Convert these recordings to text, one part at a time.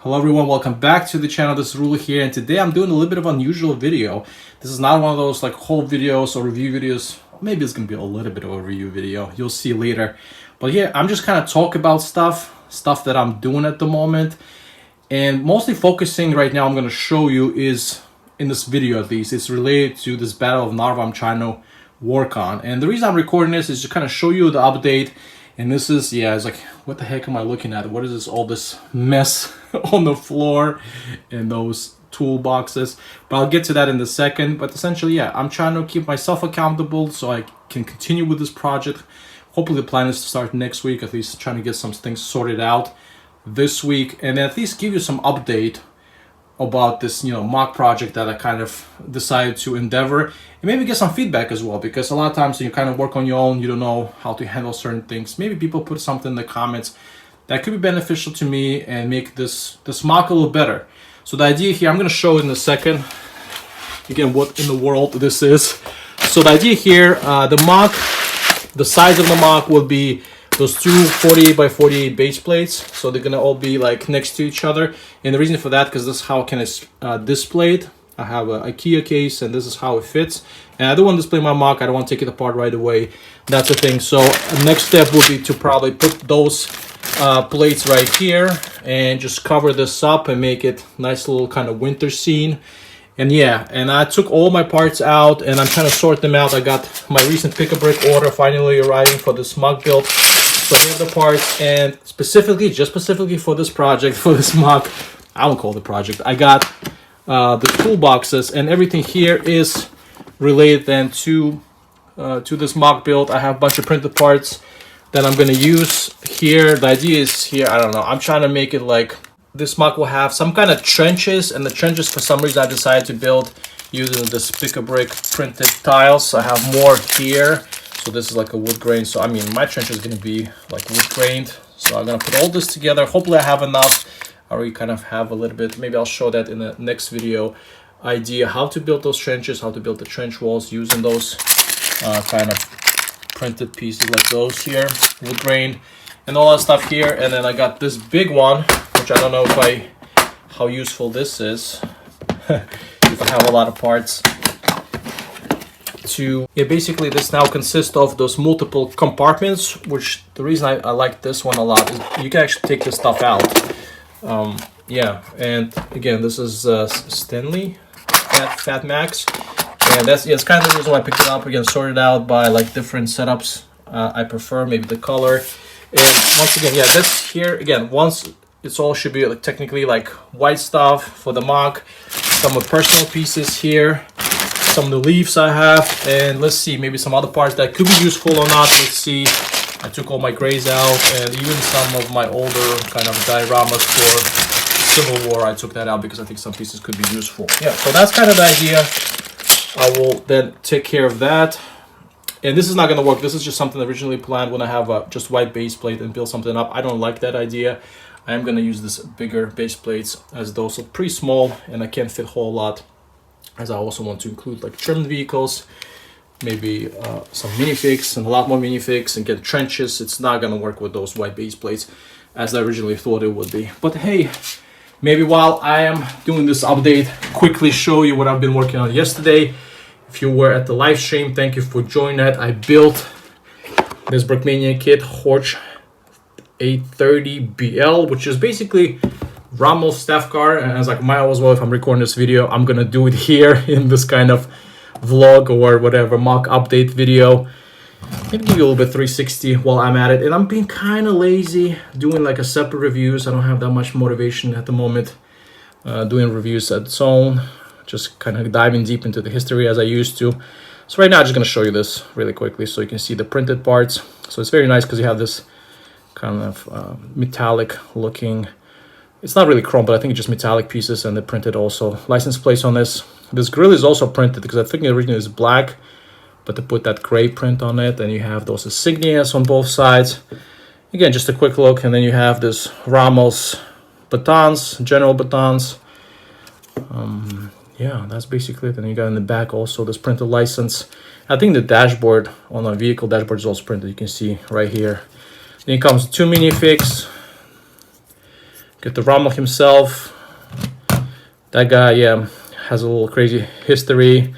Hello everyone, welcome back to the channel. This is Rula here, and today I'm doing a little bit of an unusual video. This is not one of those like whole videos or review videos. Maybe it's gonna be a little bit of a review video. You'll see later. But here I'm just kind of talk about stuff that I'm doing at the moment, and mostly focusing right now I'm gonna show you is in this video at least. It's related to this Battle of Narva I'm trying to work on, and the reason I'm recording this is to kind of show you the update. And this is, it's like, what the heck am I looking at? What is this, all this mess on the floor and those toolboxes? But I'll get to that in a second. But essentially, I'm trying to keep myself accountable so I can continue with this project. Hopefully the plan is to start next week, at least trying to get some things sorted out this week. And at least give you some update about this, mock project that I kind of decided to endeavor, and maybe get some feedback as well, because a lot of times you kind of work on your own, you don't know how to handle certain things. Maybe people put something in the comments that could be beneficial to me and make this mock a little better. So the idea here, I'm going to show in a second again what in the world this is. So the idea here, the mock, the size of the mock will be those two 48 by 48 base plates, so they're gonna all be like next to each other. And the reason for that, because this is how can I display it. I have a IKEA case, and this is how it fits. And I don't want to display my mock. I don't want to take it apart right away. That's the thing. So next step will be to probably put those plates right here and just cover this up and make it nice little kind of winter scene. And and I took all my parts out and I'm trying to sort them out. I got my recent pick-a-brick order finally arriving for this mock build. So here are the parts, and just specifically for this project, for this mock, I won't call it a project, I got the toolboxes, and everything here is related then to this mock build. I have a bunch of printed parts that I'm going to use here. The idea is here, I don't know, I'm trying to make it like this mock will have some kind of trenches, and the trenches for some reason I decided to build using this pick-a-brick printed tiles. I have more here. So this is like a wood grain. So I mean, my trench is going to be like wood grained. So I'm going to put all this together. Hopefully I have enough. I already kind of have a little bit. Maybe I'll show that in the next video. Idea how to build those trenches, how to build the trench walls using those kind of printed pieces like those here, wood grain, and all that stuff here. And then I got this big one, which I don't know how useful this is. If I have a lot of parts. Basically this now consists of those multiple compartments, which the reason I like this one a lot is you can actually take this stuff out. And again, this is Stanley Fat Max, and it's kind of the reason why I picked it up. Again, sorted out by like different setups I prefer, maybe the color. And once again, this here again, once it's all should be like technically like white stuff for the mock. Some of personal pieces here, some of the leaves I have, and let's see, maybe some other parts that could be useful or not. Let's see. I took all my grays out, and even some of my older kind of dioramas for Civil War, I took that out because I think some pieces could be useful. So that's kind of the idea. I will then take care of that. And this is not going to work. This is just something originally planned when I have just white base plate and build something up. I don't like that idea. I am going to use this bigger base plates, as those are pretty small and I can't fit a whole lot, as I also want to include like trimmed vehicles, maybe some minifigs and a lot more minifigs, and get trenches. It's not going to work with those white base plates as I originally thought it would be. But hey, maybe while I am doing this update, quickly show you what I've been working on yesterday. If you were at the live stream, thank you for joining that. I built this Brickmania kit, Horch 830BL, which is basically Rommel's staff car. And as like might as well, if I'm recording this video, I'm gonna do it here in this kind of vlog or whatever mock update video. Maybe give you a little bit 360 while I'm at it. And I'm being kind of lazy doing like a separate reviews. I don't have that much motivation at the moment doing reviews at its own, just kind of diving deep into the history as I used to. So right now I'm just gonna show you this really quickly so you can see the printed parts. So it's very nice because you have this kind of metallic looking, it's not really chrome, but I think it's just metallic pieces, and they printed also license plates on this. This grill is also printed because I think the original is black, but they put that gray print on it, and you have those insignias on both sides. Again, just a quick look, and then you have this Rommel's batons, general batons. That's basically it. And you got in the back also this printed license. I think the dashboard on the vehicle dashboard is also printed. You can see right here. Then it comes 2 minifigs. Get the Rommel himself. That guy, yeah, has a little crazy history.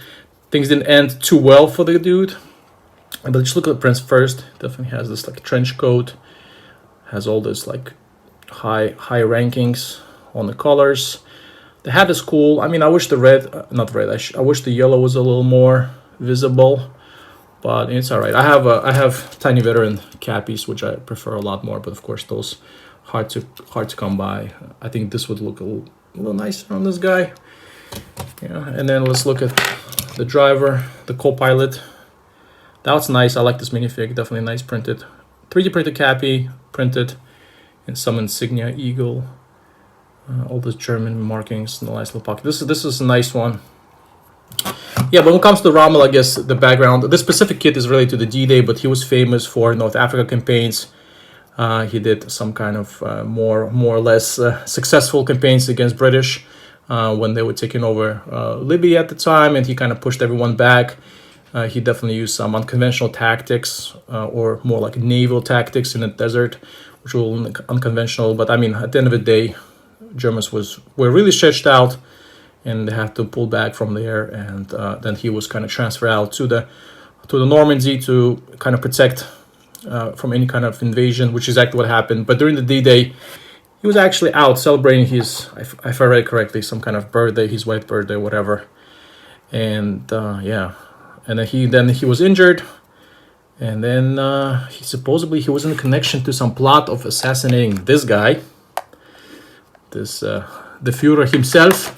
Things didn't end too well for the dude. But just look at the prints first. Definitely has this like trench coat. Has all this like high rankings on the colors. The hat is cool. I mean, I wish the red, not red. I wish the yellow was a little more visible, but it's all right. I have tiny veteran cappies, which I prefer a lot more. But of course, those hard to come by. I think this would look a little nicer on this guy. Yeah, and then let's look at the driver, the co-pilot. That's nice. I like this minifig. Definitely nice printed, 3D printed cappy, printed in some insignia, eagle. All the German markings in the nice little pocket. This is a nice one. Yeah, but when it comes to Rommel, I guess the background, this specific kit is related to the D-Day, but he was famous for North Africa campaigns. He did some kind of more or less successful campaigns against British when they were taking over Libya at the time, and he kind of pushed everyone back. He definitely used some unconventional tactics or more like naval tactics in the desert, which were unconventional. But I mean, at the end of the day, Germans were really stretched out, and they had to pull back from there. And then he was kind of transferred out to the Normandy to kind of protect from any kind of invasion, which is exactly what happened. But during the D-Day, he was actually out celebrating his, if I read correctly, some kind of birthday, his wife's birthday, whatever. And yeah, and then he was injured, and then he supposedly was in connection to some plot of assassinating this guy, the Führer himself,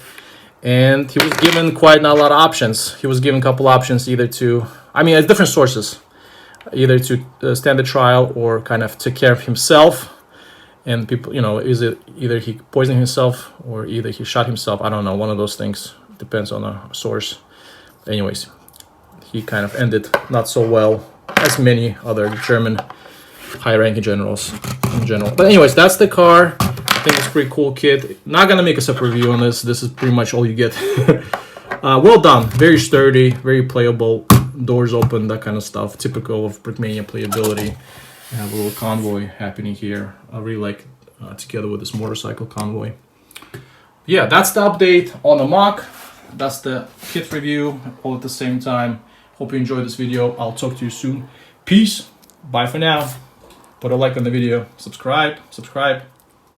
and he was given quite not a lot of options. He was given a couple options, either to, I mean, at different sources, either to stand the trial or kind of take care of himself. And people, you know, is it either he poisoned himself or either he shot himself? I don't know. One of those things, depends on the source. Anyways, he kind of ended not so well as many other German high-ranking generals in general. But anyways, that's the car. I think it's a pretty cool kit. Not gonna make a separate review on this. This is pretty much all you get. Well done. Very sturdy, very playable. Doors open, that kind of stuff. Typical of Brickmania playability. I have a little convoy happening here. I really like together with this motorcycle convoy. Yeah, that's the update on the MOC. That's the kit review all at the same time. Hope you enjoyed this video. I'll talk to you soon. Peace. Bye for now. Put a like on the video. Subscribe.